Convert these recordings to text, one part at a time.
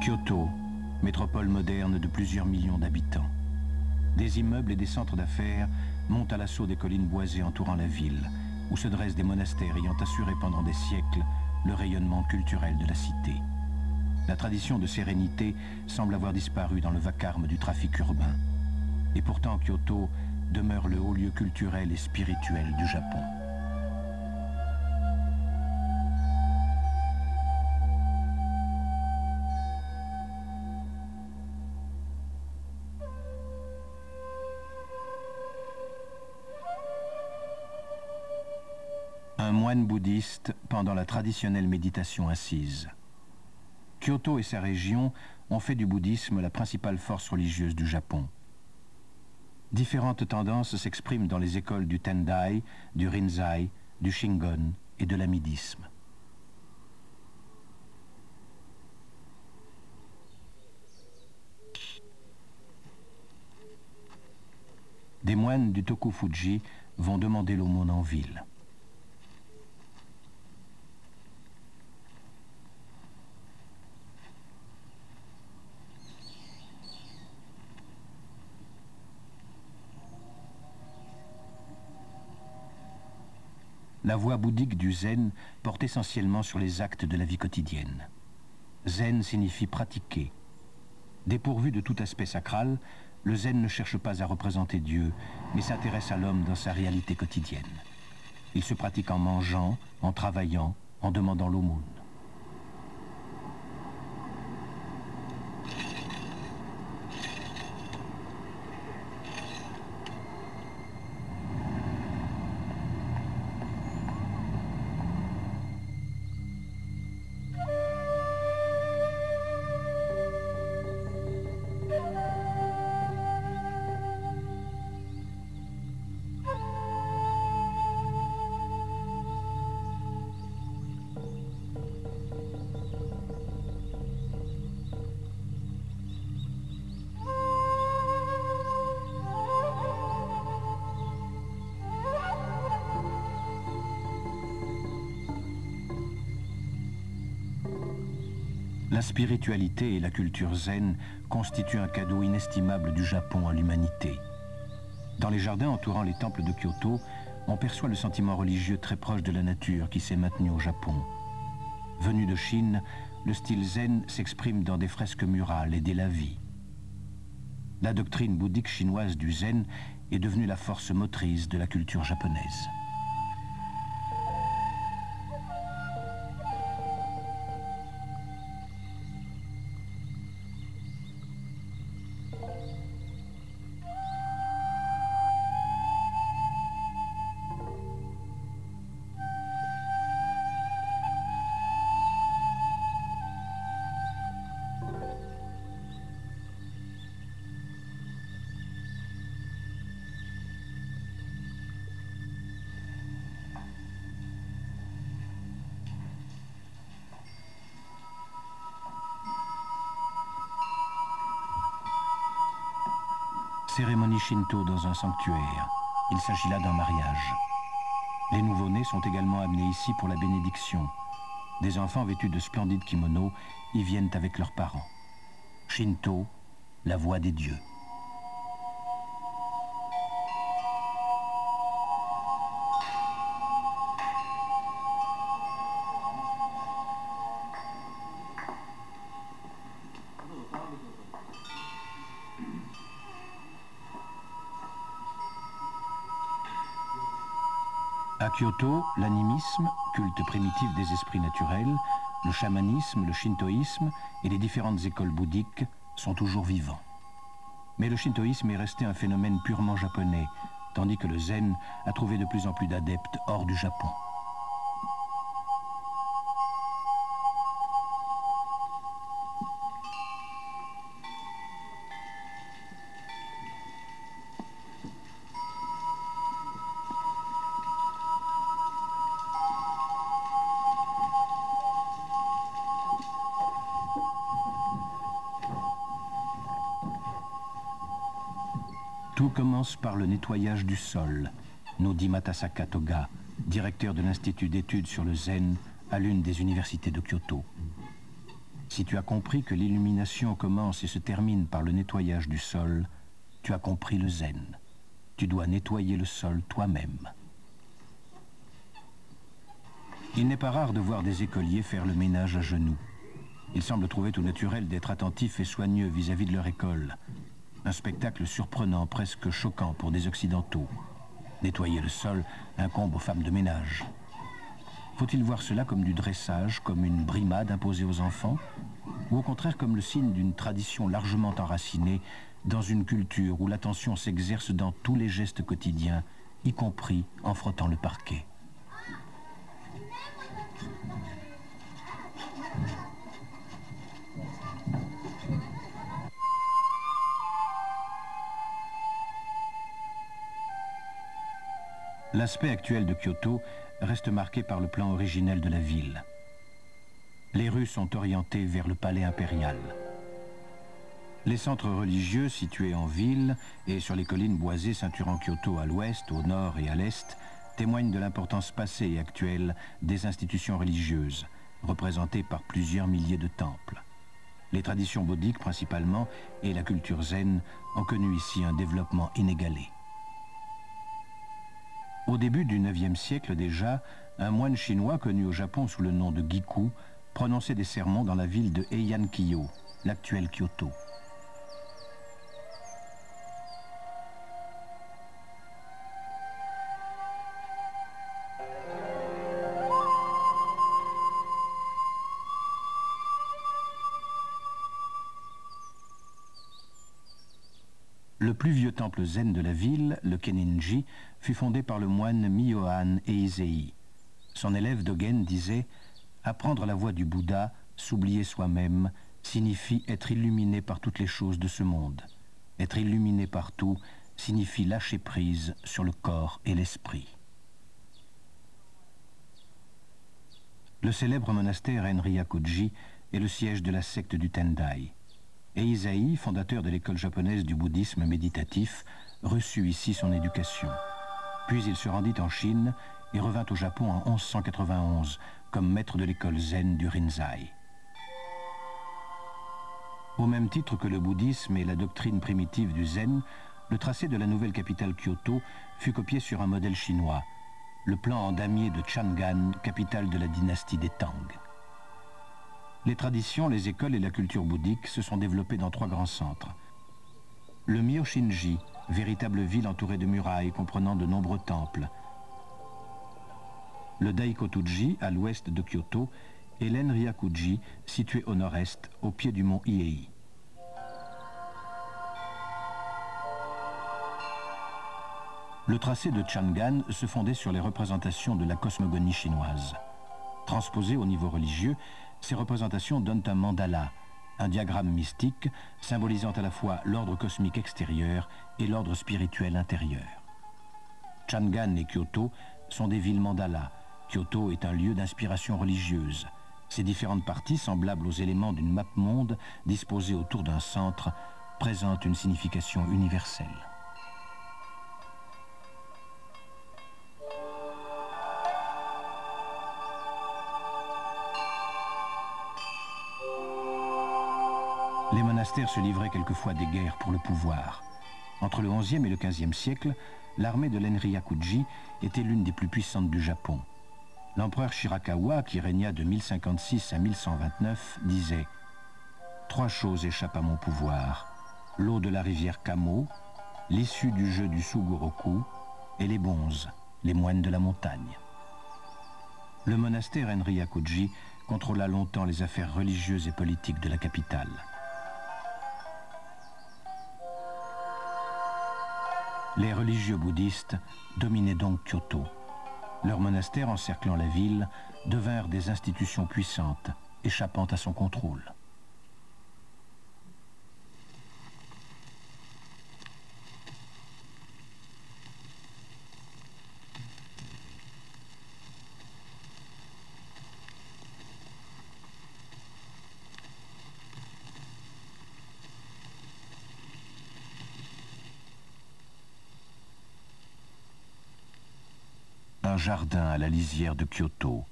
Kyoto, métropole moderne de plusieurs millions d'habitants. Des immeubles et des centres d'affaires montent à l'assaut des collines boisées entourant la ville, où se dressent des monastères ayant assuré pendant des siècles le rayonnement culturel de la cité. La tradition de sérénité semble avoir disparu dans le vacarme du trafic urbain. Et pourtant Kyoto demeure le haut lieu culturel et spirituel du Japon. Un moine bouddhiste pendant la traditionnelle méditation assise. Kyoto et sa région ont fait du bouddhisme la principale force religieuse du Japon. Différentes tendances s'expriment dans les écoles du Tendai, du Rinzai, du Shingon et de l'amidisme. Des moines du Tokufuji vont demander l'aumône en ville. La voie bouddhique du zen porte essentiellement sur les actes de la vie quotidienne. Zen signifie pratiquer. Dépourvu de tout aspect sacral, le zen ne cherche pas à représenter Dieu, mais s'intéresse à l'homme dans sa réalité quotidienne. Il se pratique en mangeant, en travaillant, en demandant l'aumône. La spiritualité et la culture zen constituent un cadeau inestimable du Japon à l'humanité. Dans les jardins entourant les temples de Kyoto, on perçoit le sentiment religieux très proche de la nature qui s'est maintenu au Japon. Venu de Chine, le style zen s'exprime dans des fresques murales et des lavis. La doctrine bouddhique chinoise du zen est devenue la force motrice de la culture japonaise. Cérémonie shinto dans un sanctuaire. Il s'agit là d'un mariage. Les nouveau-nés sont également amenés ici pour la bénédiction. Des enfants vêtus de splendides kimonos y viennent avec leurs parents. Shinto, la voie des dieux. À Kyoto, l'animisme, culte primitif des esprits naturels, le chamanisme, le shintoïsme et les différentes écoles bouddhiques sont toujours vivants. Mais le shintoïsme est resté un phénomène purement japonais, tandis que le zen a trouvé de plus en plus d'adeptes hors du Japon. Tout commence par le nettoyage du sol, nous dit Matasaka Toga, directeur de l'Institut d'études sur le zen à l'une des universités de Kyoto. Si tu as compris que l'illumination commence et se termine par le nettoyage du sol, tu as compris le zen. Tu dois nettoyer le sol toi-même. Il n'est pas rare de voir des écoliers faire le ménage à genoux. Ils semblent trouver tout naturel d'être attentifs et soigneux vis-à-vis de leur école. Un spectacle surprenant, presque choquant pour des Occidentaux. Nettoyer le sol incombe aux femmes de ménage. Faut-il voir cela comme du dressage, comme une brimade imposée aux enfants, ou au contraire comme le signe d'une tradition largement enracinée dans une culture où l'attention s'exerce dans tous les gestes quotidiens, y compris en frottant le parquet? L'aspect actuel de Kyoto reste marqué par le plan originel de la ville. Les rues sont orientées vers le palais impérial. Les centres religieux situés en ville et sur les collines boisées ceinturant Kyoto à l'ouest, au nord et à l'est témoignent de l'importance passée et actuelle des institutions religieuses, représentées par plusieurs milliers de temples. Les traditions bouddhiques principalement et la culture zen ont connu ici un développement inégalé. Au début du IXe siècle déjà, un moine chinois connu au Japon sous le nom de Giku prononçait des sermons dans la ville de Heian-Kyo, l'actuelle Kyoto. Le plus vieux temple zen de la ville, le Kenninji, fut fondé par le moine Myohan Eisei. Son élève Dogen disait « Apprendre la voie du Bouddha, s'oublier soi-même, signifie être illuminé par toutes les choses de ce monde. Être illuminé par tout signifie lâcher prise sur le corps et l'esprit. » Le célèbre monastère Enryakuji est le siège de la secte du Tendai. Eisei, fondateur de l'école japonaise du bouddhisme méditatif, reçut ici son éducation. Puis il se rendit en Chine et revint au Japon en 1191 comme maître de l'école zen du Rinzai. Au même titre que le bouddhisme et la doctrine primitive du zen, le tracé de la nouvelle capitale Kyoto fut copié sur un modèle chinois, le plan en damier de Chang'an, capitale de la dynastie des Tang. Les traditions, les écoles et la culture bouddhique se sont développées dans 3 grands centres. Le Myoshinji, véritable ville entourée de murailles comprenant de nombreux temples. Le Daikotuji, à l'ouest de Kyoto, et l'Enryakuji, situé au nord-est, au pied du mont Hiei. Le tracé de Chang'an se fondait sur les représentations de la cosmogonie chinoise. Transposées au niveau religieux, ces représentations donnent un mandala, un diagramme mystique symbolisant à la fois l'ordre cosmique extérieur et l'ordre spirituel intérieur. Chang'an et Kyoto sont des villes mandala. Kyoto est un lieu d'inspiration religieuse. Ces différentes parties, semblables aux éléments d'une map monde disposée autour d'un centre, présentent une signification universelle. Les monastères se livraient quelquefois des guerres pour le pouvoir. Entre le XIe et le XVe siècle, l'armée de l'Enryakuji était l'une des plus puissantes du Japon. L'empereur Shirakawa, qui régna de 1056 à 1129, disait « 3 choses échappent à mon pouvoir, l'eau de la rivière Kamo, l'issue du jeu du Sugoroku et les bonzes, les moines de la montagne. » Le monastère Enryakuji contrôla longtemps les affaires religieuses et politiques de la capitale. Les religieux bouddhistes dominaient donc Kyoto. Leurs monastères encerclant la ville devinrent des institutions puissantes, échappant à son contrôle. Un jardin à la lisière de Kyoto.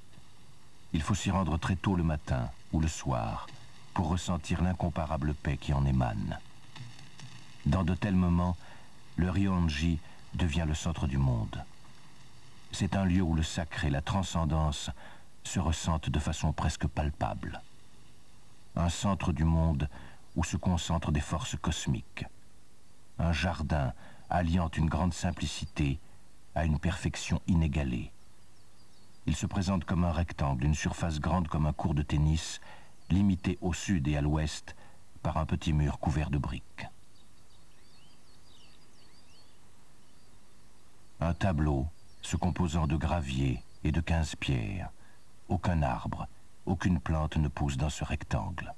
Il faut s'y rendre très tôt le matin ou le soir pour ressentir l'incomparable paix qui en émane. Dans de tels moments, le Ryoanji devient le centre du monde. C'est un lieu où le sacré, la transcendance, se ressentent de façon presque palpable. Un centre du monde où se concentrent des forces cosmiques. Un jardin alliant une grande simplicité à une perfection inégalée. Il se présente comme un rectangle, une surface grande comme un court de tennis, limité au sud et à l'ouest par un petit mur couvert de briques. Un tableau se composant de gravier et de 15 pierres. Aucun arbre, aucune plante ne pousse dans ce rectangle.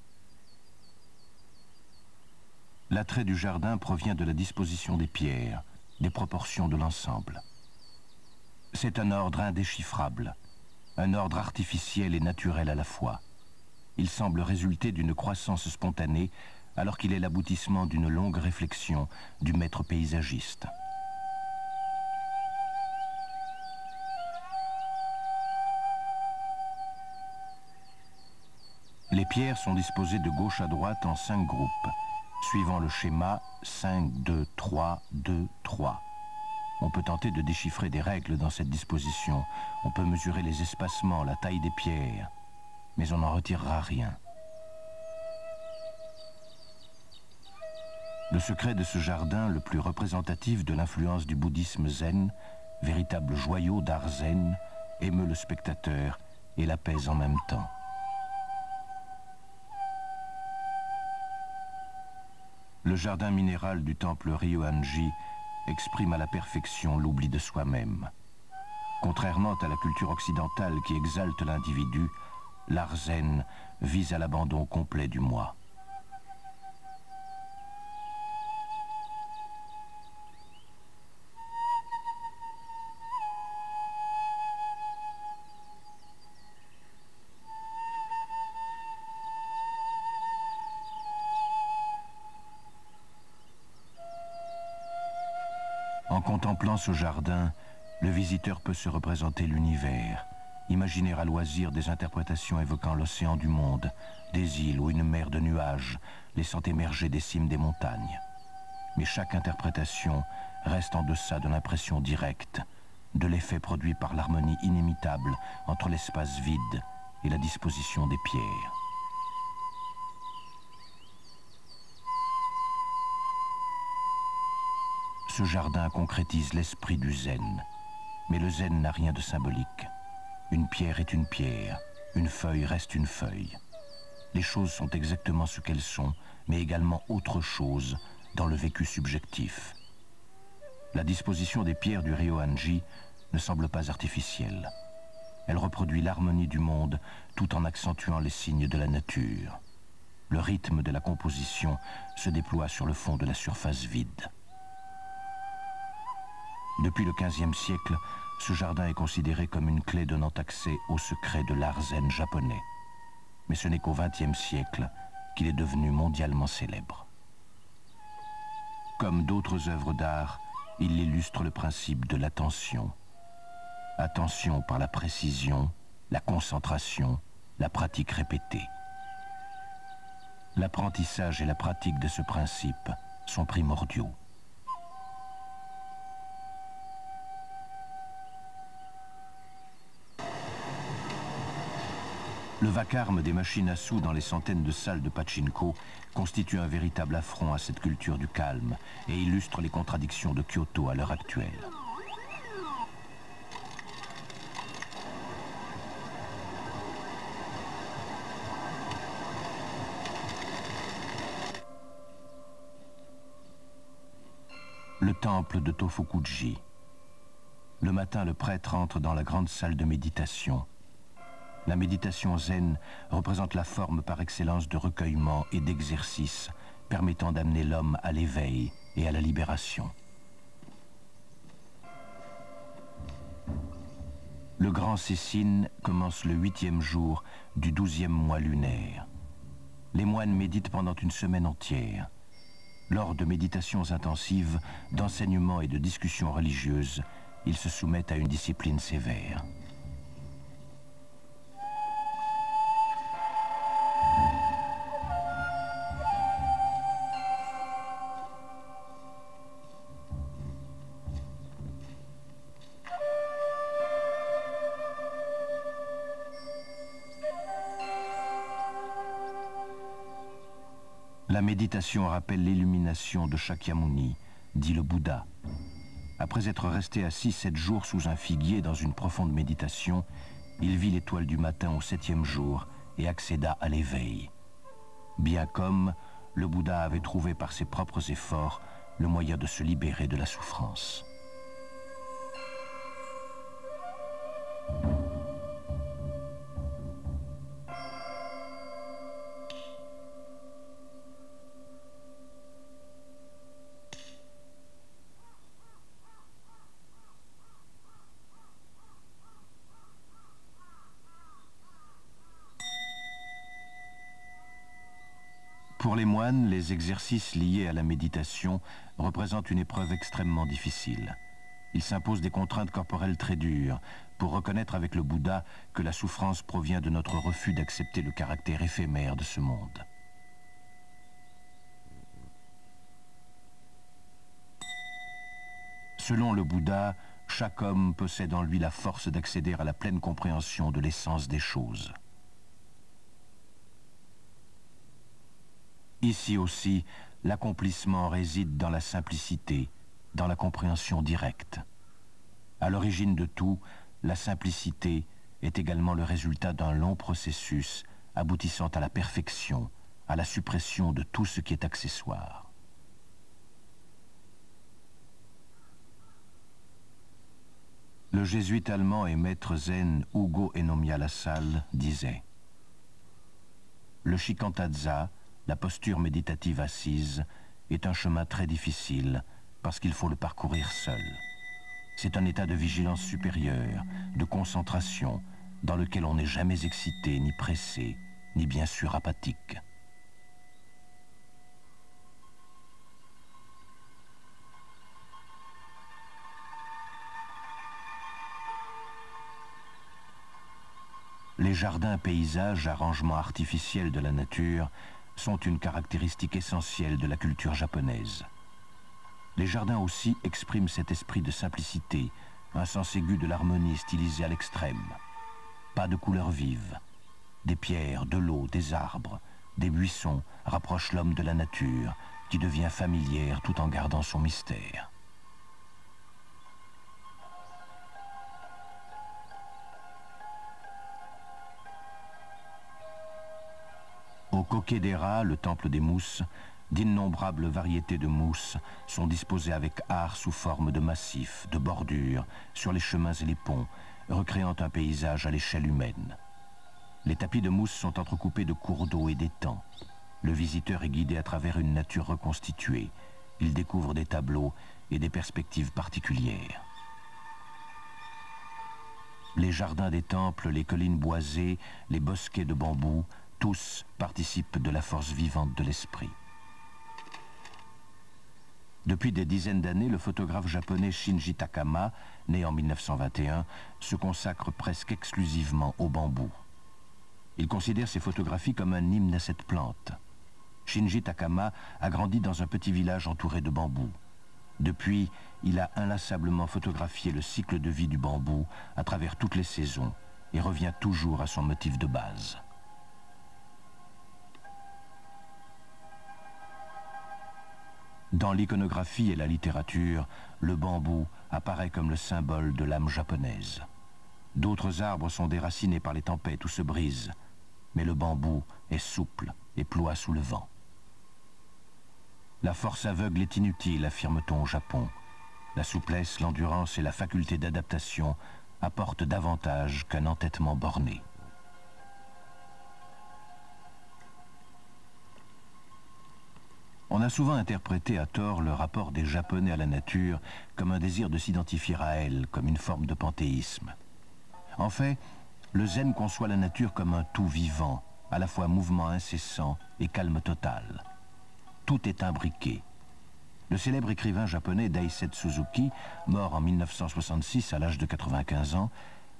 L'attrait du jardin provient de la disposition des pierres, des proportions de l'ensemble. C'est un ordre indéchiffrable, un ordre artificiel et naturel à la fois. Il semble résulter d'une croissance spontanée alors qu'il est l'aboutissement d'une longue réflexion du maître paysagiste. Les pierres sont disposées de gauche à droite en 5 groupes, suivant le schéma 5, 2, 3, 2, 3. On peut tenter de déchiffrer des règles dans cette disposition. On peut mesurer les espacements, la taille des pierres, mais on n'en retirera rien. Le secret de ce jardin, le plus représentatif de l'influence du bouddhisme zen, véritable joyau d'art zen, émeut le spectateur et l'apaise en même temps. Le jardin minéral du temple Ryoanji exprime à la perfection l'oubli de soi-même. Contrairement à la culture occidentale qui exalte l'individu, l'art zen vise à l'abandon complet du moi. En contemplant ce jardin, le visiteur peut se représenter l'univers, imaginer à loisir des interprétations évoquant l'océan du monde, des îles ou une mer de nuages, laissant émerger des cimes des montagnes. Mais chaque interprétation reste en deçà de l'impression directe, de l'effet produit par l'harmonie inimitable entre l'espace vide et la disposition des pierres. Ce jardin concrétise l'esprit du zen. Mais le zen n'a rien de symbolique. Une pierre est une pierre, une feuille reste une feuille. Les choses sont exactement ce qu'elles sont, mais également autre chose dans le vécu subjectif. La disposition des pierres du Ryoanji ne semble pas artificielle. Elle reproduit l'harmonie du monde tout en accentuant les signes de la nature. Le rythme de la composition se déploie sur le fond de la surface vide. Depuis le XVe siècle, ce jardin est considéré comme une clé donnant accès au secret de l'art zen japonais. Mais ce n'est qu'au XXe siècle qu'il est devenu mondialement célèbre. Comme d'autres œuvres d'art, il illustre le principe de l'attention. Attention par la précision, la concentration, la pratique répétée. L'apprentissage et la pratique de ce principe sont primordiaux. Le vacarme des machines à sous dans les centaines de salles de pachinko constitue un véritable affront à cette culture du calme et illustre les contradictions de Kyoto à l'heure actuelle. Le temple de Tofukuji. Le matin, le prêtre entre dans la grande salle de méditation. La méditation zen représente la forme par excellence de recueillement et d'exercice permettant d'amener l'homme à l'éveil et à la libération. Le grand Sesshin commence le 8e jour du 12e mois lunaire. Les moines méditent pendant une semaine entière. Lors de méditations intensives, d'enseignements et de discussions religieuses, ils se soumettent à une discipline sévère. La méditation rappelle l'illumination de Shakyamuni, dit le Bouddha. Après être resté assis 7 jours sous un figuier dans une profonde méditation, il vit l'étoile du matin au 7e jour et accéda à l'éveil. Bien comme le Bouddha avait trouvé par ses propres efforts le moyen de se libérer de la souffrance. Pour les moines, les exercices liés à la méditation représentent une épreuve extrêmement difficile. Il s'impose des contraintes corporelles très dures pour reconnaître avec le Bouddha que la souffrance provient de notre refus d'accepter le caractère éphémère de ce monde. Selon le Bouddha, chaque homme possède en lui la force d'accéder à la pleine compréhension de l'essence des choses. Ici aussi, l'accomplissement réside dans la simplicité, dans la compréhension directe. À l'origine de tout, la simplicité est également le résultat d'un long processus aboutissant à la perfection, à la suppression de tout ce qui est accessoire. Le jésuite allemand et maître zen Ugo Ennomiya Lassalle disait « Le shikantaza, la posture méditative assise, est un chemin très difficile parce qu'il faut le parcourir seul. C'est un état de vigilance supérieure, de concentration, dans lequel on n'est jamais excité, ni pressé, ni bien sûr apathique. » Les jardins, paysages, arrangements artificiels de la nature sont une caractéristique essentielle de la culture japonaise. Les jardins aussi expriment cet esprit de simplicité, un sens aigu de l'harmonie stylisée à l'extrême. Pas de couleurs vives. Des pierres, de l'eau, des arbres, des buissons rapprochent l'homme de la nature, qui devient familière tout en gardant son mystère. Au Kokedera, le temple des mousses, d'innombrables variétés de mousses sont disposées avec art sous forme de massifs, de bordures, sur les chemins et les ponts, recréant un paysage à l'échelle humaine. Les tapis de mousse sont entrecoupés de cours d'eau et d'étangs. Le visiteur est guidé à travers une nature reconstituée. Il découvre des tableaux et des perspectives particulières. Les jardins des temples, les collines boisées, les bosquets de bambous, tous participent de la force vivante de l'esprit. Depuis des dizaines d'années, le photographe japonais Shinji Takama, né en 1921, se consacre presque exclusivement au bambou. Il considère ses photographies comme un hymne à cette plante. Shinji Takama a grandi dans un petit village entouré de bambous. Depuis, il a inlassablement photographié le cycle de vie du bambou à travers toutes les saisons et revient toujours à son motif de base. Dans l'iconographie et la littérature, le bambou apparaît comme le symbole de l'âme japonaise. D'autres arbres sont déracinés par les tempêtes ou se brisent, mais le bambou est souple et ploie sous le vent. La force aveugle est inutile, affirme-t-on au Japon. La souplesse, l'endurance et la faculté d'adaptation apportent davantage qu'un entêtement borné. On a souvent interprété à tort le rapport des Japonais à la nature comme un désir de s'identifier à elle, comme une forme de panthéisme. En fait, le zen conçoit la nature comme un tout vivant, à la fois mouvement incessant et calme total. Tout est imbriqué. Le célèbre écrivain japonais Daisetsu Suzuki, mort en 1966 à l'âge de 95 ans,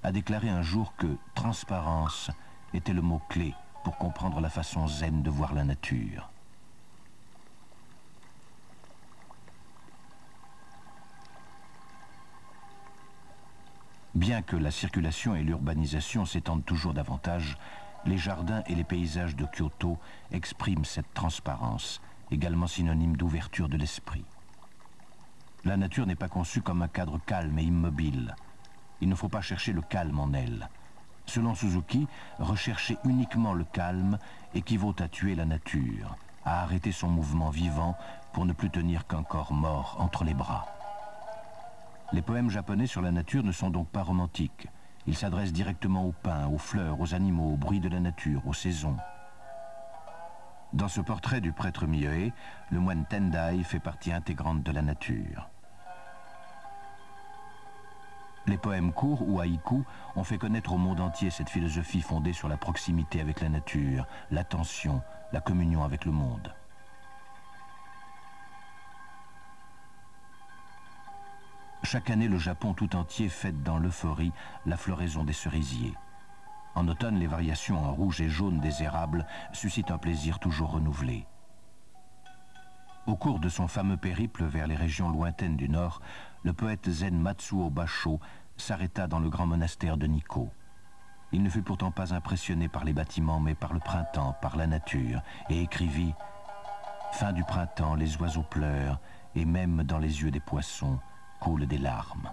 a déclaré un jour que « transparence » était le mot-clé pour comprendre la façon zen de voir la nature. Bien que la circulation et l'urbanisation s'étendent toujours davantage, Les jardins et les paysages de Kyoto expriment cette transparence, également synonyme d'ouverture de l'esprit. La nature n'est pas conçue comme un cadre calme et immobile. Il ne faut pas chercher le calme en elle. Selon Suzuki, rechercher uniquement le calme équivaut à tuer la nature, à arrêter son mouvement vivant pour ne plus tenir qu'un corps mort entre les bras. Les poèmes japonais sur la nature ne sont donc pas romantiques. Ils s'adressent directement aux pins, aux fleurs, aux animaux, au bruit de la nature, aux saisons. Dans ce portrait du prêtre Mioe, le moine Tendai fait partie intégrante de la nature. Les poèmes courts ou haïkus ont fait connaître au monde entier cette philosophie fondée sur la proximité avec la nature, l'attention, la communion avec le monde. Chaque année, le Japon tout entier fête dans l'euphorie la floraison des cerisiers. En automne, les variations en rouge et jaune des érables suscitent un plaisir toujours renouvelé. Au cours de son fameux périple vers les régions lointaines du Nord, le poète zen Matsuo Basho s'arrêta dans le grand monastère de Nikko. Il ne fut pourtant pas impressionné par les bâtiments, mais par le printemps, par la nature, et écrivit « Fin du printemps, les oiseaux pleurent, et même dans les yeux des poissons coulent des larmes. »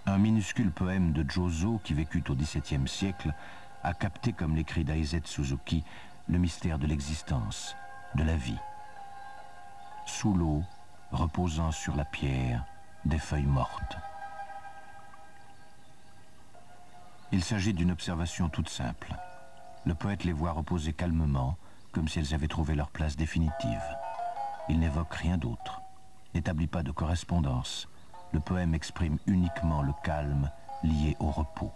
Un minuscule poème de Jozo, qui vécut au XVIIe siècle, a capté, comme l'écrit Daisetsu Suzuki, le mystère de l'existence, de la vie. Sous l'eau, reposant sur la pierre, des feuilles mortes. Il s'agit d'une observation toute simple. Le poète les voit reposer calmement, comme si elles avaient trouvé leur place définitive. Il n'évoque rien d'autre, n'établit pas de correspondance. Le poème exprime uniquement le calme lié au repos.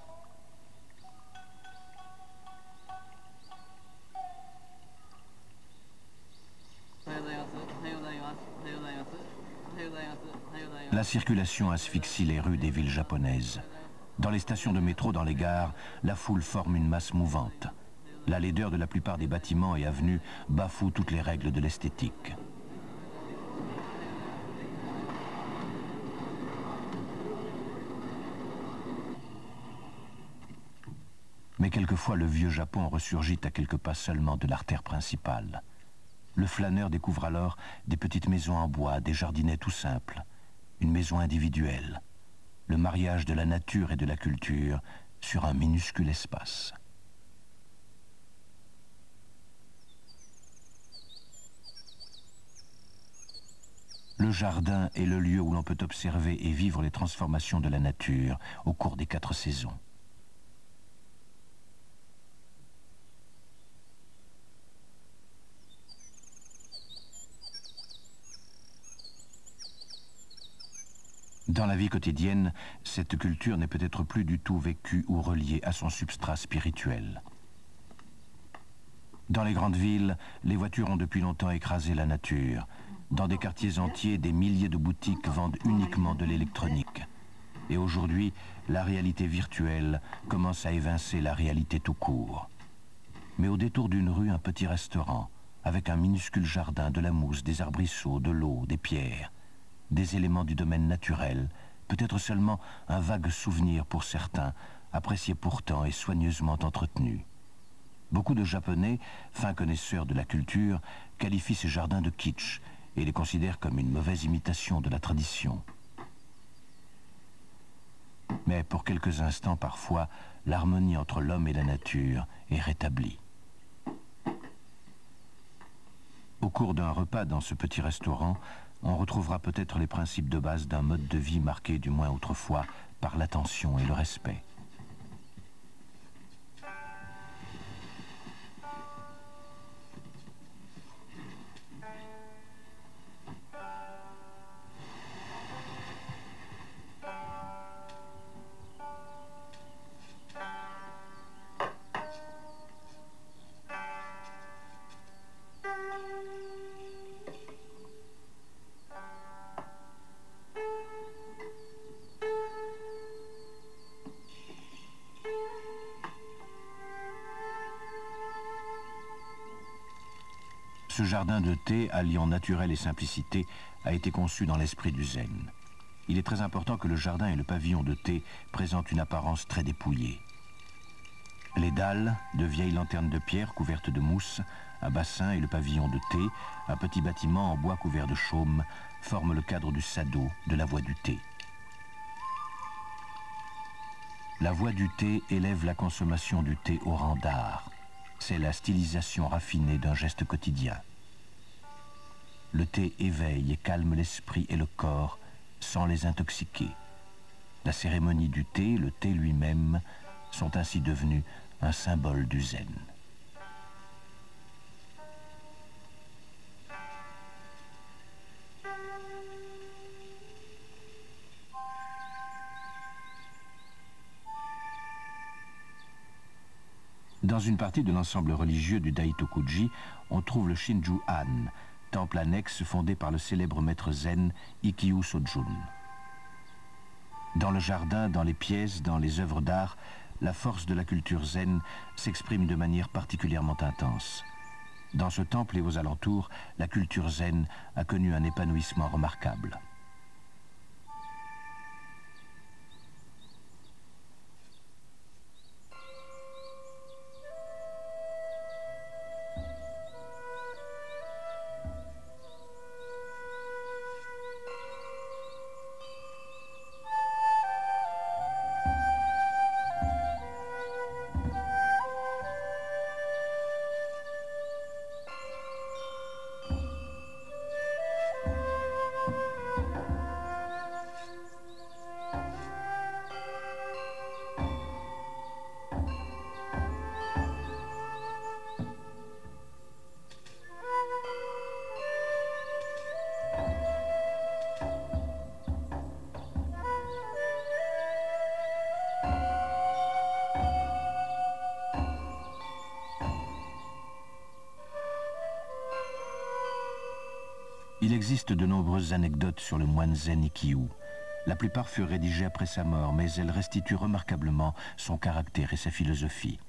La circulation asphyxie les rues des villes japonaises. Dans les stations de métro, dans les gares, la foule forme une masse mouvante. La laideur de la plupart des bâtiments et avenues bafoue toutes les règles de l'esthétique. Mais quelquefois, le vieux Japon ressurgit à quelques pas seulement de l'artère principale. Le flâneur découvre alors des petites maisons en bois, des jardinets tout simples, une maison individuelle, le mariage de la nature et de la culture sur un minuscule espace. Le jardin est le lieu où l'on peut observer et vivre les transformations de la nature au cours des 4 saisons. Dans la vie quotidienne, cette culture n'est peut-être plus du tout vécue ou reliée à son substrat spirituel. Dans les grandes villes, les voitures ont depuis longtemps écrasé la nature. Dans des quartiers entiers, des milliers de boutiques vendent uniquement de l'électronique. Et aujourd'hui, la réalité virtuelle commence à évincer la réalité tout court. Mais au détour d'une rue, un petit restaurant, avec un minuscule jardin, de la mousse, des arbrisseaux, de l'eau, des pierres, des éléments du domaine naturel, peut-être seulement un vague souvenir pour certains, apprécié pourtant et soigneusement entretenu. Beaucoup de Japonais, fins connaisseurs de la culture, qualifient ces jardins de kitsch et les considèrent comme une mauvaise imitation de la tradition. Mais pour quelques instants, parfois, l'harmonie entre l'homme et la nature est rétablie. Au cours d'un repas dans ce petit restaurant, on retrouvera peut-être les principes de base d'un mode de vie marqué, du moins autrefois, par l'attention et le respect. Ce jardin de thé, alliant naturel et simplicité, a été conçu dans l'esprit du zen. Il est très important que le jardin et le pavillon de thé présentent une apparence très dépouillée. Les dalles, de vieilles lanternes de pierre couvertes de mousse, un bassin et le pavillon de thé, un petit bâtiment en bois couvert de chaume, forment le cadre du sado, de la voie du thé. La voie du thé élève la consommation du thé au rang d'art. C'est la stylisation raffinée d'un geste quotidien. Le thé éveille et calme l'esprit et le corps sans les intoxiquer. La cérémonie du thé, le thé lui-même, sont ainsi devenus un symbole du zen. Dans une partie de l'ensemble religieux du Daitokuji, on trouve le Shinju-han, temple annexe fondé par le célèbre maître zen Ikkyu Sojun. Dans le jardin, dans les pièces, dans les œuvres d'art, la force de la culture zen s'exprime de manière particulièrement intense. Dans ce temple et aux alentours, la culture zen a connu un épanouissement remarquable. Il existe de nombreuses anecdotes sur le moine zen Ikkyu. La plupart furent rédigées après sa mort, mais elles restituent remarquablement son caractère et sa philosophie.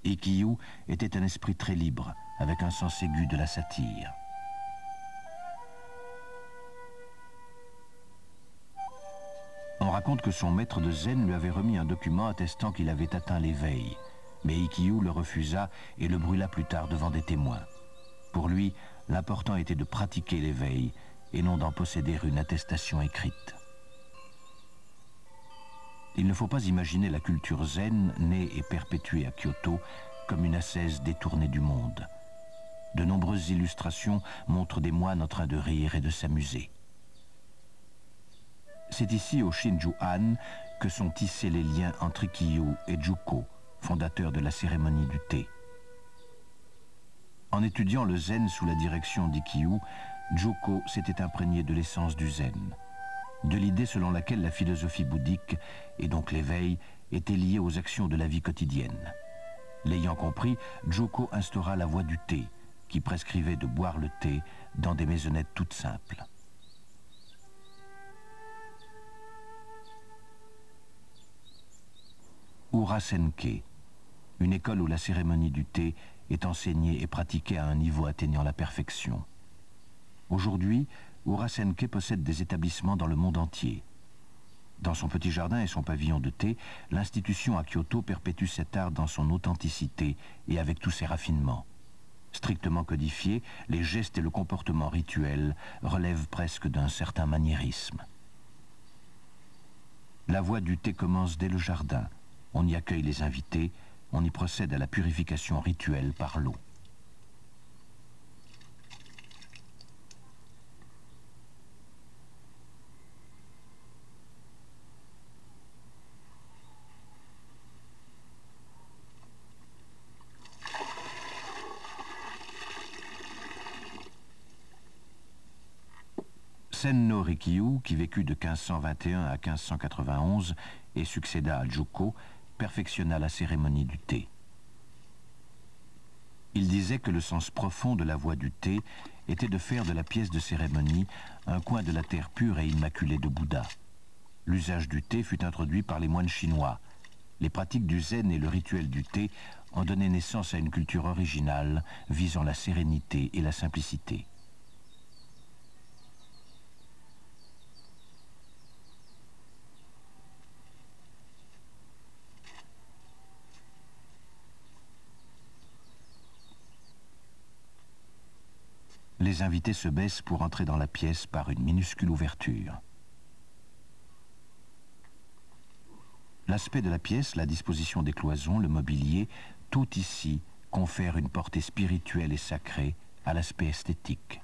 Ikkyu était un esprit très libre, avec un sens aigu de la satire. On raconte que son maître de zen lui avait remis un document attestant qu'il avait atteint l'éveil, mais Ikkyu le refusa et le brûla plus tard devant des témoins. Pour lui, l'important était de pratiquer l'éveil et non d'en posséder une attestation écrite. Il ne faut pas imaginer la culture zen, née et perpétuée à Kyoto, comme une ascèse détournée du monde. De nombreuses illustrations montrent des moines en train de rire et de s'amuser. C'est ici, au Shinju-han, que sont tissés les liens entre Ikkyu et Juko, fondateur de la cérémonie du thé. En étudiant le zen sous la direction d'Ikkyu, Juko s'était imprégné de l'essence du zen, de l'idée selon laquelle la philosophie bouddhique, et donc l'éveil, était liée aux actions de la vie quotidienne. L'ayant compris, Juko instaura la voie du thé, qui prescrivait de boire le thé dans des maisonnettes toutes simples. Urasenke, une école où la cérémonie du thé est enseignée et pratiquée à un niveau atteignant la perfection. Aujourd'hui, Urasenke possède des établissements dans le monde entier. Dans son petit jardin et son pavillon de thé, l'institution à Kyoto perpétue cet art dans son authenticité et avec tous ses raffinements. Strictement codifiés, les gestes et le comportement rituel relèvent presque d'un certain maniérisme. La voie du thé commence dès le jardin. On y accueille les invités, on y procède à la purification rituelle par l'eau. Senno Rikyu, qui vécut de 1521 à 1591 et succéda à Juko, perfectionna la cérémonie du thé. Il disait que le sens profond de la voie du thé était de faire de la pièce de cérémonie un coin de la terre pure et immaculée de Bouddha. L'usage du thé fut introduit par les moines chinois. Les pratiques du zen et le rituel du thé ont donné naissance à une culture originale visant la sérénité et la simplicité. Les invités se baissent pour entrer dans la pièce par une minuscule ouverture. L'aspect de la pièce, la disposition des cloisons, le mobilier, tout ici confère une portée spirituelle et sacrée à l'aspect esthétique.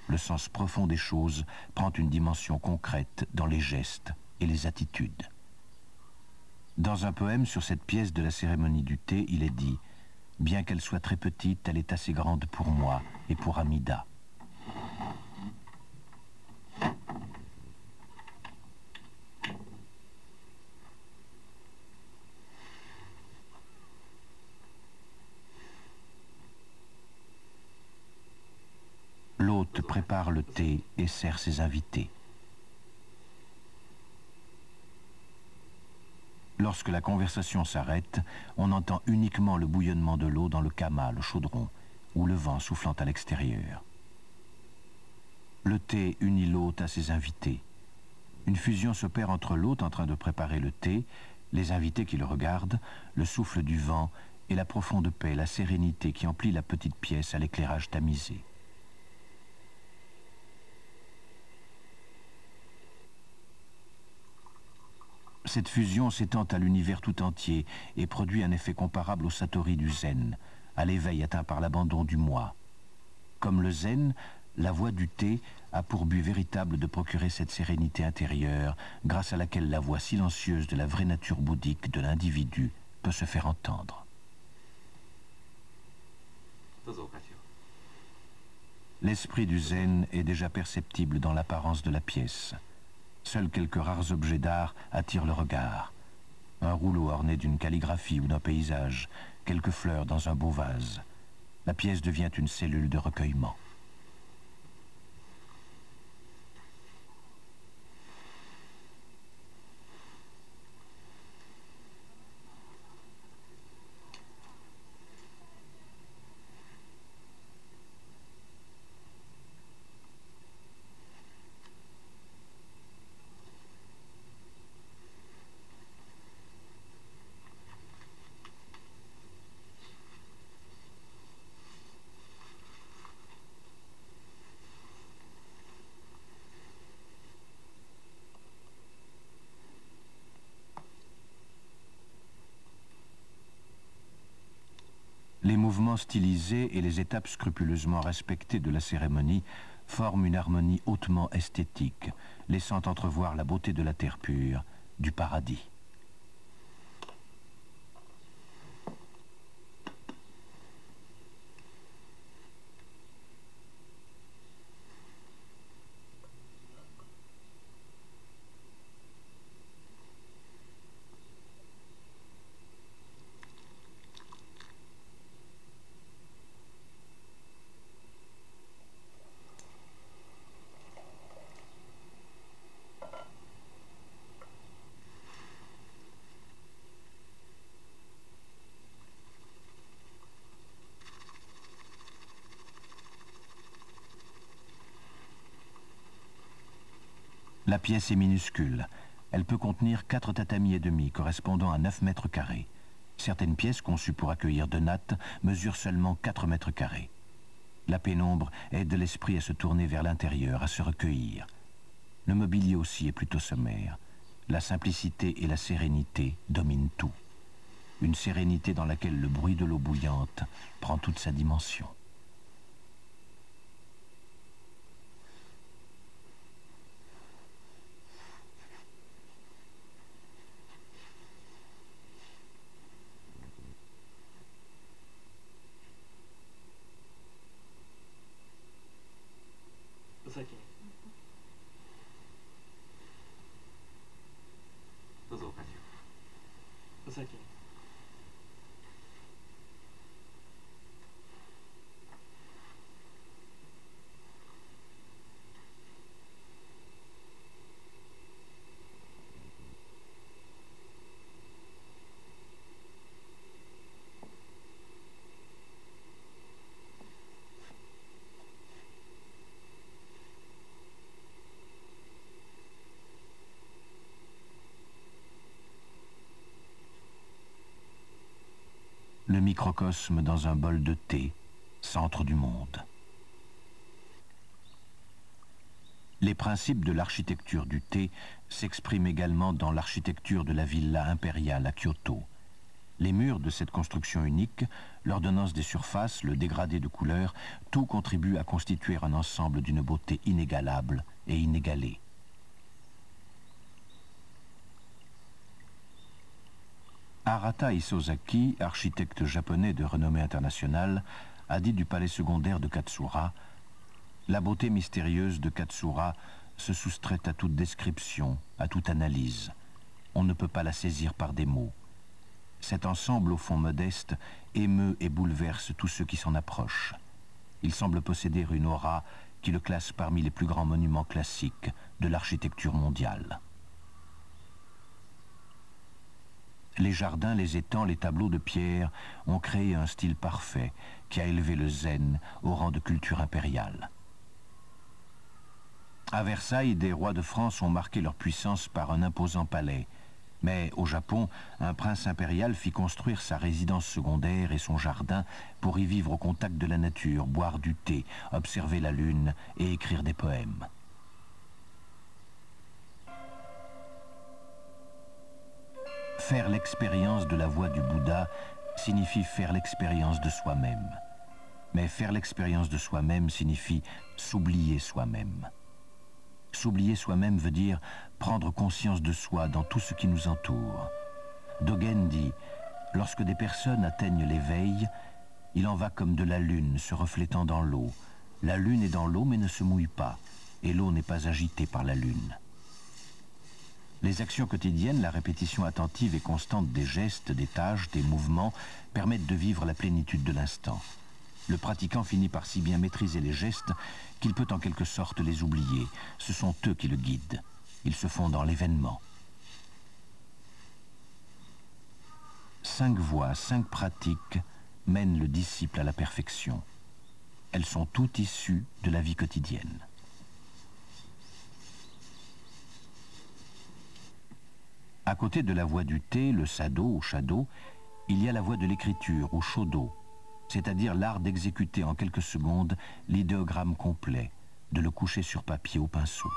Le sens profond des choses prend une dimension concrète dans les gestes et les attitudes. Dans un poème sur cette pièce de la cérémonie du thé, il est dit « Bien qu'elle soit très petite, elle est assez grande pour moi et pour Amida. » L'hôte prépare le thé et sert ses invités. Lorsque la conversation s'arrête, on entend uniquement le bouillonnement de l'eau dans le kama, le chaudron, ou le vent soufflant à l'extérieur. Le thé unit l'hôte à ses invités. Une fusion s'opère entre l'hôte en train de préparer le thé, les invités qui le regardent, le souffle du vent et la profonde paix, la sérénité qui emplit la petite pièce à l'éclairage tamisé. Cette fusion s'étend à l'univers tout entier et produit un effet comparable au satori du zen, à l'éveil atteint par l'abandon du moi. Comme le zen, la voie du thé a pour but véritable de procurer cette sérénité intérieure grâce à laquelle la voix silencieuse de la vraie nature bouddhique de l'individu peut se faire entendre. L'esprit du zen est déjà perceptible dans l'apparence de la pièce. Seuls quelques rares objets d'art attirent le regard. Un rouleau orné d'une calligraphie ou d'un paysage, quelques fleurs dans un beau vase. La pièce devient une cellule de recueillement. Les mouvements stylisés et les étapes scrupuleusement respectées de la cérémonie forment une harmonie hautement esthétique, laissant entrevoir la beauté de la terre pure, du paradis. La pièce est minuscule. Elle peut contenir 4 tatamis et demi, correspondant à 9 mètres carrés. Certaines pièces conçues pour accueillir 2 nattes mesurent seulement 4 mètres carrés. La pénombre aide l'esprit à se tourner vers l'intérieur, à se recueillir. Le mobilier aussi est plutôt sommaire. La simplicité et la sérénité dominent tout. Une sérénité dans laquelle le bruit de l'eau bouillante prend toute sa dimension. microcosme dans un bol de thé, centre du monde. Les principes de l'architecture du thé s'expriment également dans l'architecture de la villa impériale à Kyoto. Les murs de cette construction unique, l'ordonnance des surfaces, le dégradé de couleurs, tout contribue à constituer un ensemble d'une beauté inégalable et inégalée. Arata Isozaki, architecte japonais de renommée internationale, a dit du palais secondaire de Katsura: la beauté mystérieuse de Katsura se soustrait à toute description, à toute analyse. On ne peut pas la saisir par des mots. Cet ensemble au fond modeste émeut et bouleverse tous ceux qui s'en approchent. Il semble posséder une aura qui le classe parmi les plus grands monuments classiques de l'architecture mondiale. Les jardins, les étangs, les tableaux de pierre ont créé un style parfait qui a élevé le zen au rang de culture impériale. À Versailles, des rois de France ont marqué leur puissance par un imposant palais. Mais au Japon, un prince impérial fit construire sa résidence secondaire et son jardin pour y vivre au contact de la nature, boire du thé, observer la lune et écrire des poèmes. Faire l'expérience de la voie du Bouddha signifie faire l'expérience de soi-même. Mais faire l'expérience de soi-même signifie s'oublier soi-même. S'oublier soi-même veut dire prendre conscience de soi dans tout ce qui nous entoure. Dogen dit: lorsque des personnes atteignent l'éveil, il en va comme de la lune se reflétant dans l'eau. La lune est dans l'eau mais ne se mouille pas, et l'eau n'est pas agitée par la lune. Les actions quotidiennes, la répétition attentive et constante des gestes, des tâches, des mouvements, permettent de vivre la plénitude de l'instant. Le pratiquant finit par si bien maîtriser les gestes qu'il peut en quelque sorte les oublier. Ce sont eux qui le guident. Ils se font dans l'événement. 5 voies, 5 pratiques mènent le disciple à la perfection. Elles sont toutes issues de la vie quotidienne. À côté de la voie du thé, le sado ou shado, il y a la voie de l'écriture ou shodo, c'est-à-dire l'art d'exécuter en quelques secondes l'idéogramme complet, de le coucher sur papier au pinceau.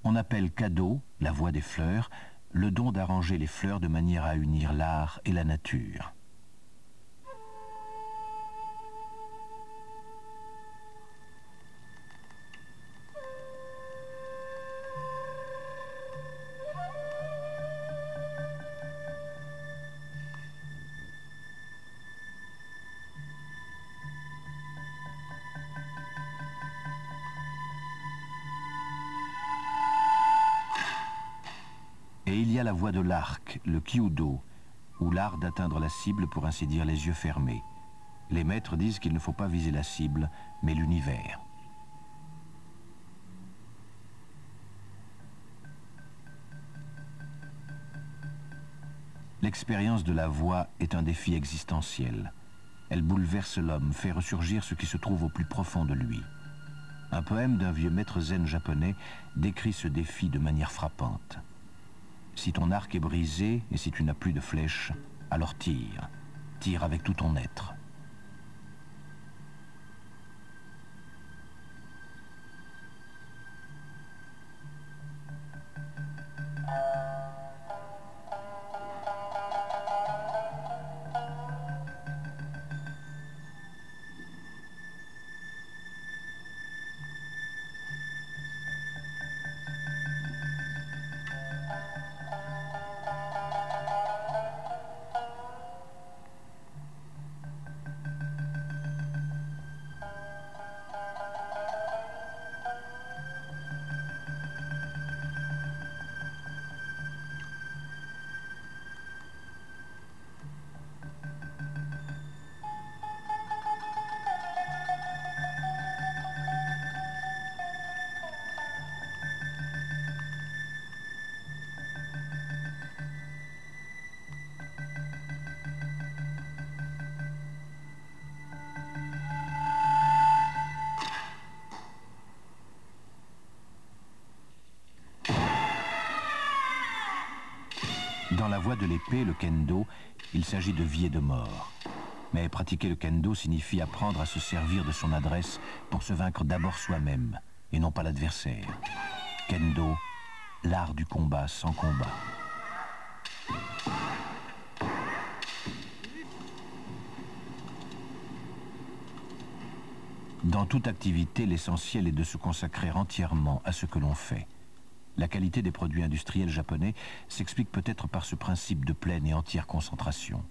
On appelle kado, la voie des fleurs, le don d'arranger les fleurs de manière à unir l'art et la nature. Et il y a la voie de l'arc, le kyudo, ou l'art d'atteindre la cible, pour ainsi dire, les yeux fermés. Les maîtres disent qu'il ne faut pas viser la cible, mais l'univers. L'expérience de la voie est un défi existentiel. Elle bouleverse l'homme, fait ressurgir ce qui se trouve au plus profond de lui. Un poème d'un vieux maître zen japonais décrit ce défi de manière frappante. Si ton arc est brisé et si tu n'as plus de flèche, alors tire. Tire avec tout ton être. Dans la voie de l'épée, le kendo, il s'agit de vie et de mort. Mais pratiquer le kendo signifie apprendre à se servir de son adresse pour se vaincre d'abord soi-même, et non pas l'adversaire. Kendo, l'art du combat sans combat. Dans toute activité, l'essentiel est de se consacrer entièrement à ce que l'on fait. La qualité des produits industriels japonais s'explique peut-être par ce principe de pleine et entière concentration.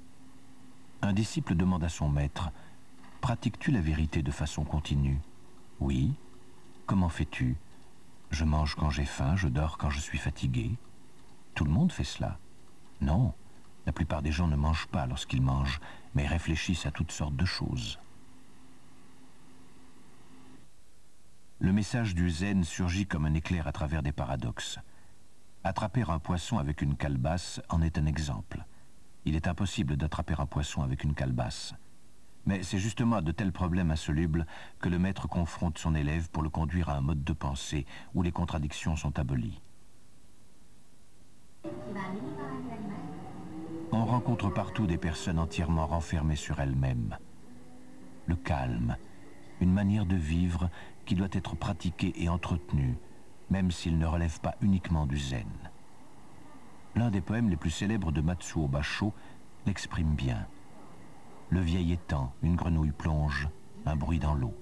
Un disciple demande à son maître « Pratiques-tu la vérité de façon continue ?»« Oui. »« Comment fais-tu ?»« Je mange quand j'ai faim, je dors quand je suis fatigué. »« Tout le monde fait cela. »« Non, la plupart des gens ne mangent pas lorsqu'ils mangent, mais réfléchissent à toutes sortes de choses. » Le message du zen surgit comme un éclair à travers des paradoxes. Attraper un poisson avec une calebasse en est un exemple. Il est impossible d'attraper un poisson avec une calebasse. Mais c'est justement à de tels problèmes insolubles que le maître confronte son élève pour le conduire à un mode de pensée où les contradictions sont abolies. On rencontre partout des personnes entièrement renfermées sur elles-mêmes. Le calme, une manière de vivre qui doit être pratiquée et entretenue, même s'il ne relève pas uniquement du zen. L'un des poèmes les plus célèbres de Matsuo Basho l'exprime bien. Le vieil étang, une grenouille plonge, un bruit dans l'eau.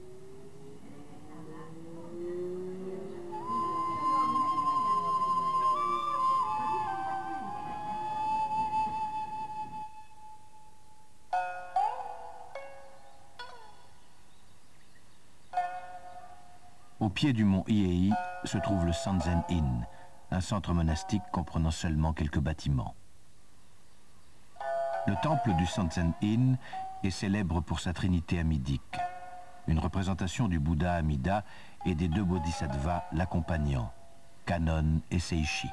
Au pied du mont Hiei se trouve le Sanzen Inn, un centre monastique comprenant seulement quelques bâtiments. Le temple du Sanzen Inn est célèbre pour sa trinité amidique, une représentation du Bouddha Amida et des deux bodhisattvas l'accompagnant, Kannon et Seishi.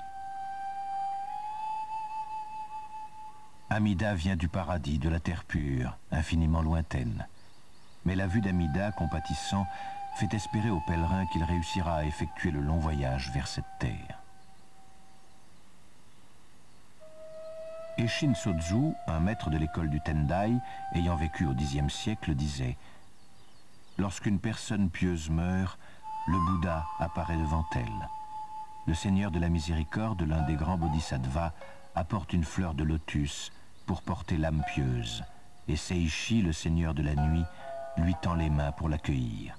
Amida vient du paradis, de la terre pure, infiniment lointaine. Mais la vue d'Amida, compatissant, fait espérer au pèlerin qu'il réussira à effectuer le long voyage vers cette terre. Eshin Sozu, un maître de l'école du Tendai, ayant vécu au Xe siècle, disait « Lorsqu'une personne pieuse meurt, le Bouddha apparaît devant elle. Le Seigneur de la Miséricorde, l'un des grands bodhisattvas, apporte une fleur de lotus pour porter l'âme pieuse, et Seishi, le Seigneur de la Nuit, lui tend les mains pour l'accueillir.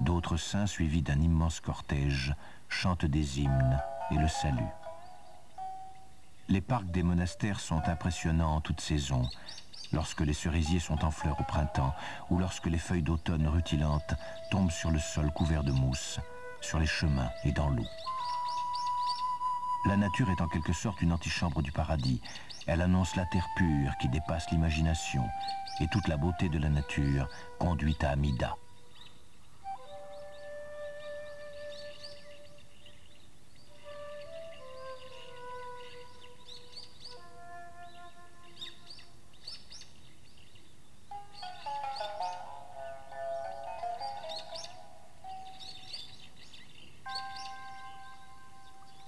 D'autres saints, suivis d'un immense cortège, chantent des hymnes et le saluent. Les parcs des monastères sont impressionnants en toute saison, lorsque les cerisiers sont en fleurs au printemps ou lorsque les feuilles d'automne rutilantes tombent sur le sol couvert de mousse, sur les chemins et dans l'eau. La nature est en quelque sorte une antichambre du paradis. Elle annonce la terre pure qui dépasse l'imagination et toute la beauté de la nature conduit à Amida.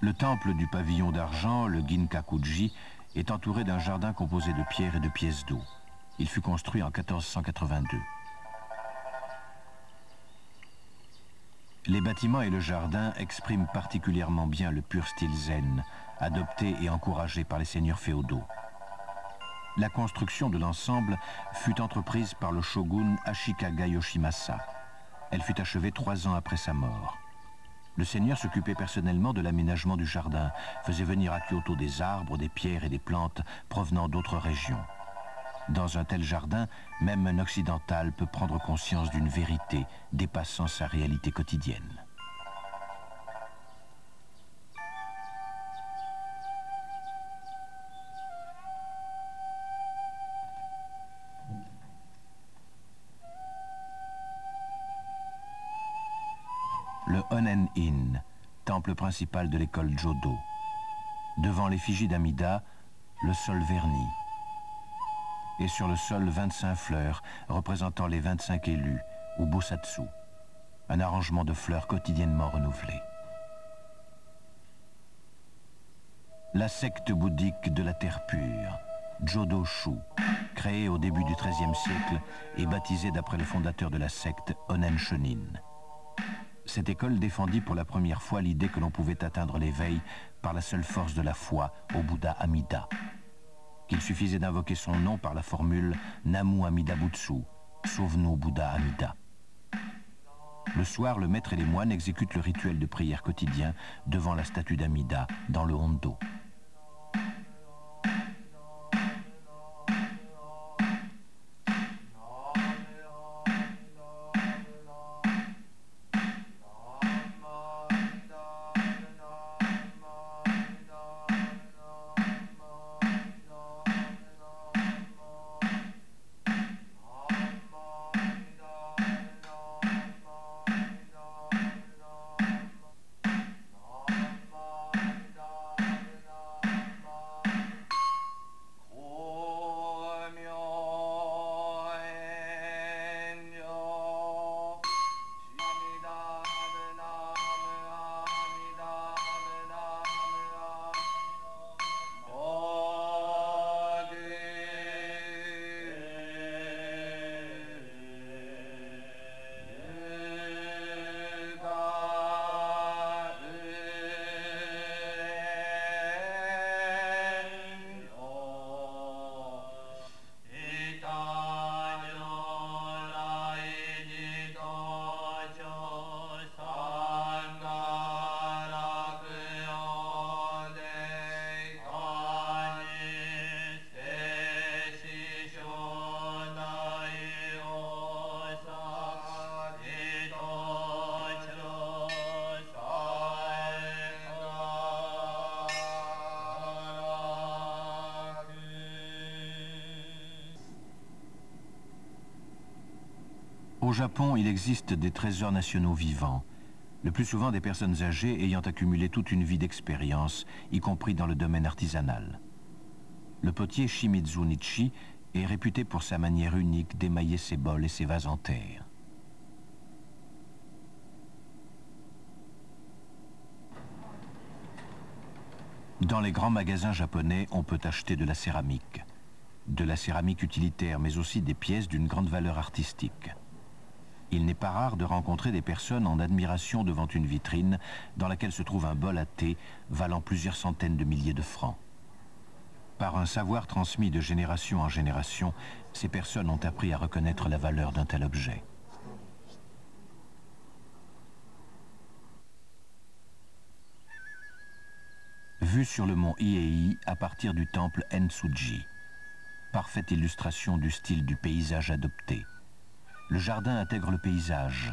Le temple du pavillon d'argent, le Ginkakuji, est entouré d'un jardin composé de pierres et de pièces d'eau. Il fut construit en 1482. Les bâtiments et le jardin expriment particulièrement bien le pur style zen, adopté et encouragé par les seigneurs féodaux. La construction de l'ensemble fut entreprise par le shogun Ashikaga Yoshimasa. Elle fut achevée 3 ans après sa mort. Le seigneur s'occupait personnellement de l'aménagement du jardin, faisait venir à Kyoto des arbres, des pierres et des plantes provenant d'autres régions. Dans un tel jardin, même un occidental peut prendre conscience d'une vérité dépassant sa réalité quotidienne. Le Honen-in, temple principal de l'école Jodo. Devant l'effigie d'Amida, le sol verni. Et sur le sol, 25 fleurs représentant les 25 élus, ou Bosatsu, un arrangement de fleurs quotidiennement renouvelé. La secte bouddhique de la terre pure, Jodoshu, créée au début du XIIIe siècle et baptisée d'après le fondateur de la secte, Onen Shonin. Cette école défendit pour la première fois l'idée que l'on pouvait atteindre l'éveil par la seule force de la foi au Bouddha Amida. Qu'il suffisait d'invoquer son nom par la formule Namu Amida Butsu, sauve-nous Bouddha Amida. Le soir, le maître et les moines exécutent le rituel de prière quotidien devant la statue d'Amida dans le Hondo. Au Japon, il existe des trésors nationaux vivants, le plus souvent des personnes âgées ayant accumulé toute une vie d'expérience, y compris dans le domaine artisanal. Le potier Shimizu Nichi est réputé pour sa manière unique d'émailler ses bols et ses vases en terre. Dans les grands magasins japonais, on peut acheter de la céramique utilitaire, mais aussi des pièces d'une grande valeur artistique. Il n'est pas rare de rencontrer des personnes en admiration devant une vitrine dans laquelle se trouve un bol à thé valant plusieurs centaines de milliers de francs. Par un savoir transmis de génération en génération, ces personnes ont appris à reconnaître la valeur d'un tel objet. Vue sur le mont Hiei à partir du temple Ensuji. Parfaite illustration du style du paysage adopté. Le jardin intègre le paysage,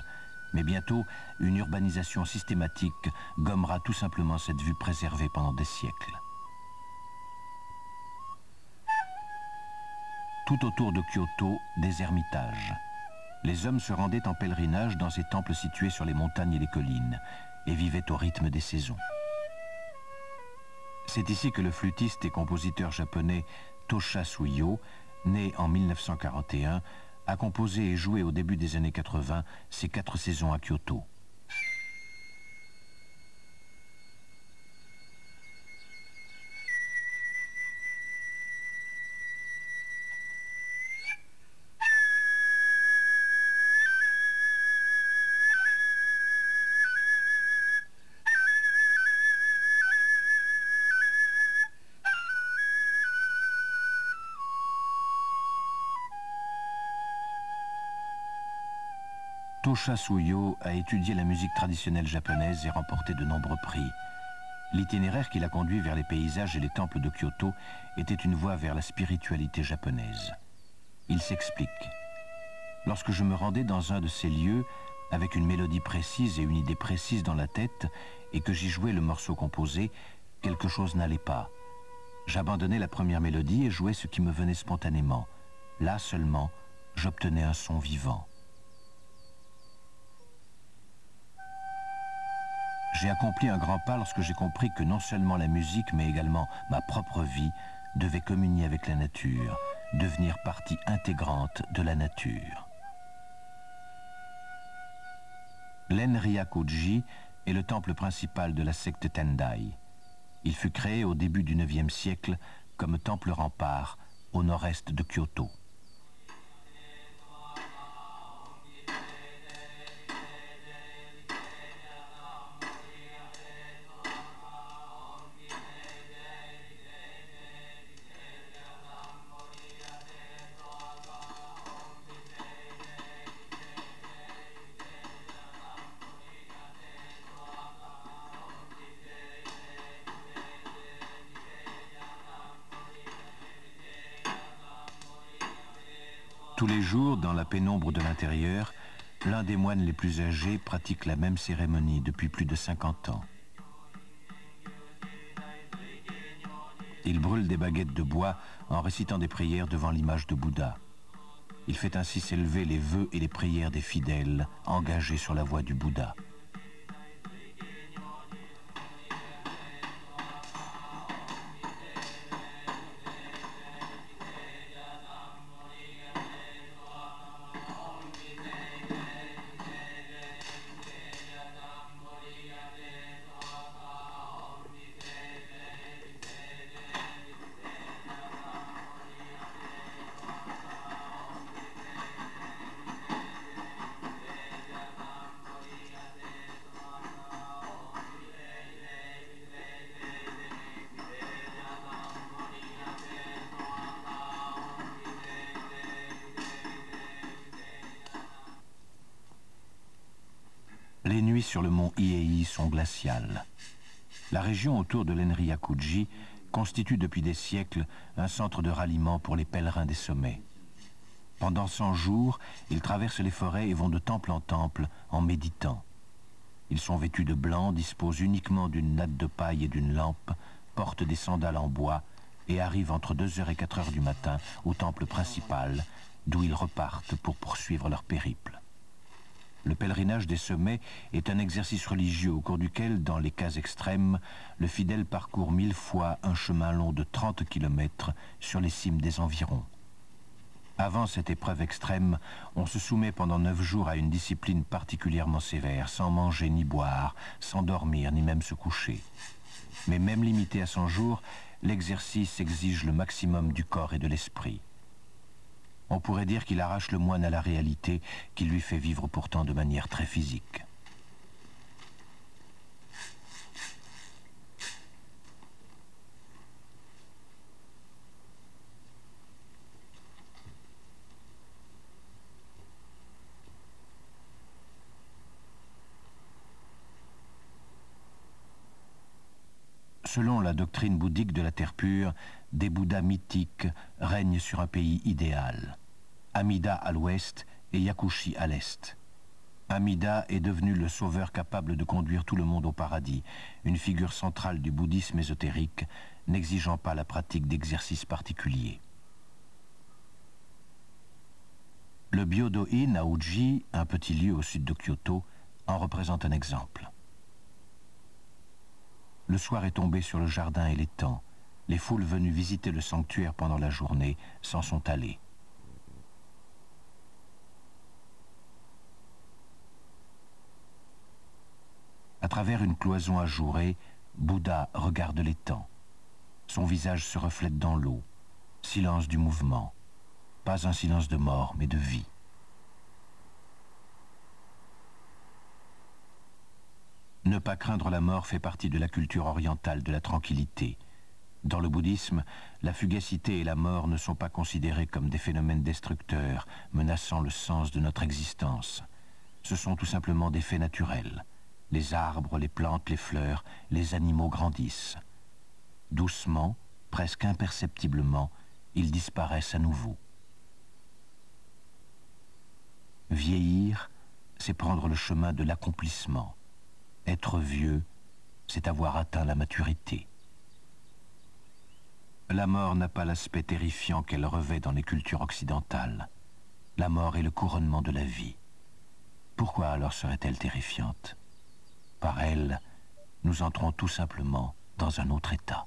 mais bientôt, une urbanisation systématique gommera tout simplement cette vue préservée pendant des siècles. Tout autour de Kyoto, des ermitages. Les hommes se rendaient en pèlerinage dans ces temples situés sur les montagnes et les collines, et vivaient au rythme des saisons. C'est ici que le flûtiste et compositeur japonais Tosha Suyo, né en 1941, a composé et joué au début des années 80 ses 4 saisons à Kyoto. Tosha Suyo a étudié la musique traditionnelle japonaise et remporté de nombreux prix. L'itinéraire qui l'a conduit vers les paysages et les temples de Kyoto était une voie vers la spiritualité japonaise. Il s'explique. Lorsque je me rendais dans un de ces lieux, avec une mélodie précise et une idée précise dans la tête, et que j'y jouais le morceau composé, quelque chose n'allait pas. J'abandonnais la première mélodie et jouais ce qui me venait spontanément. Là seulement, j'obtenais un son vivant. J'ai accompli un grand pas lorsque j'ai compris que non seulement la musique, mais également ma propre vie devait communier avec la nature, devenir partie intégrante de la nature. L'Enryaku-ji est le temple principal de la secte Tendai. Il fut créé au début du IXe siècle comme temple rempart au nord-est de Kyoto. Tous les jours, dans la pénombre de l'intérieur, l'un des moines les plus âgés pratique la même cérémonie depuis plus de 50 ans. Il brûle des baguettes de bois en récitant des prières devant l'image de Bouddha. Il fait ainsi s'élever les vœux et les prières des fidèles engagés sur la voie du Bouddha. Les nuits sur le mont Hiei sont glaciales. La région autour de l'Enryaku-ji constitue depuis des siècles un centre de ralliement pour les pèlerins des sommets. Pendant 100 jours, ils traversent les forêts et vont de temple en temple en méditant. Ils sont vêtus de blanc, disposent uniquement d'une natte de paille et d'une lampe, portent des sandales en bois et arrivent entre 2h et 4h du matin au temple principal, d'où ils repartent pour poursuivre leur périple. Le pèlerinage des sommets est un exercice religieux au cours duquel, dans les cas extrêmes, le fidèle parcourt 1000 fois un chemin long de 30 km sur les cimes des environs. Avant cette épreuve extrême, on se soumet pendant 9 jours à une discipline particulièrement sévère, sans manger ni boire, sans dormir ni même se coucher. Mais même limité à 100 jours, l'exercice exige le maximum du corps et de l'esprit. On pourrait dire qu'il arrache le moine à la réalité, qu'il lui fait vivre pourtant de manière très physique. Selon la doctrine bouddhique de la terre pure, des Bouddhas mythiques règnent sur un pays idéal. Amida à l'ouest et Yakushi à l'est. Amida est devenu le sauveur capable de conduire tout le monde au paradis, une figure centrale du bouddhisme ésotérique, n'exigeant pas la pratique d'exercices particuliers. Le Byodo-in à Uji, un petit lieu au sud de Kyoto, en représente un exemple. Le soir est tombé sur le jardin et l'étang. Les foules venues visiter le sanctuaire pendant la journée s'en sont allées. À travers une cloison ajourée, Bouddha regarde l'étang. Son visage se reflète dans l'eau. Silence du mouvement. Pas un silence de mort, mais de vie. Ne pas craindre la mort fait partie de la culture orientale de la tranquillité. Dans le bouddhisme, la fugacité et la mort ne sont pas considérés comme des phénomènes destructeurs, menaçant le sens de notre existence. Ce sont tout simplement des faits naturels. Les arbres, les plantes, les fleurs, les animaux grandissent. Doucement, presque imperceptiblement, ils disparaissent à nouveau. Vieillir, c'est prendre le chemin de l'accomplissement. Être vieux, c'est avoir atteint la maturité. La mort n'a pas l'aspect terrifiant qu'elle revêt dans les cultures occidentales. La mort est le couronnement de la vie. Pourquoi alors serait-elle terrifiante ? Par elle, nous entrons tout simplement dans un autre état.